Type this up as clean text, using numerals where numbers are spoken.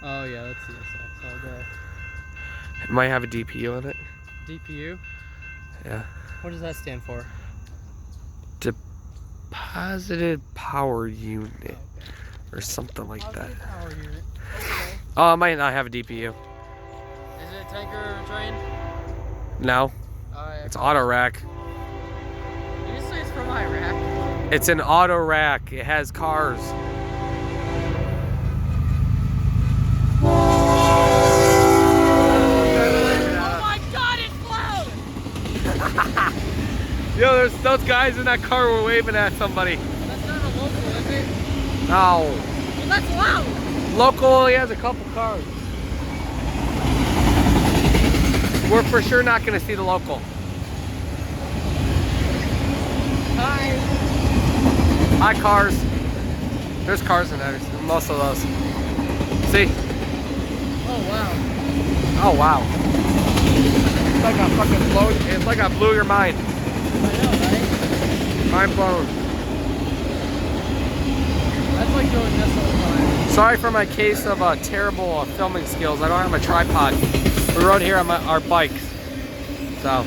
Oh yeah, that's CSX all day. It might have a DPU on it. DPU? Yeah. What does that stand for? Deposited power unit. Oh, okay. Or something like that. Positive power unit. Okay. Oh, it might not have a DPU. Is it a tanker or a train? No. Yeah, It's autorack. Did you say it's from Iraq? It's an autorack. It has cars. Oh my god, it's loud! Yo, there's those guys in that car were waving at somebody. That's not a local, is it? No. Well, that's loud! Local only has a couple cars. We're for sure not going to see the local. Hi. Hi, cars. There's cars in there. Most of those. See? Oh wow. Oh wow. It's like I fucking blow. It's like I blew your mind. I know, right? Mind blown. That's like doing this all the time. Sorry for my case of terrible filming skills. I don't have a tripod. We rode here on our bikes. So.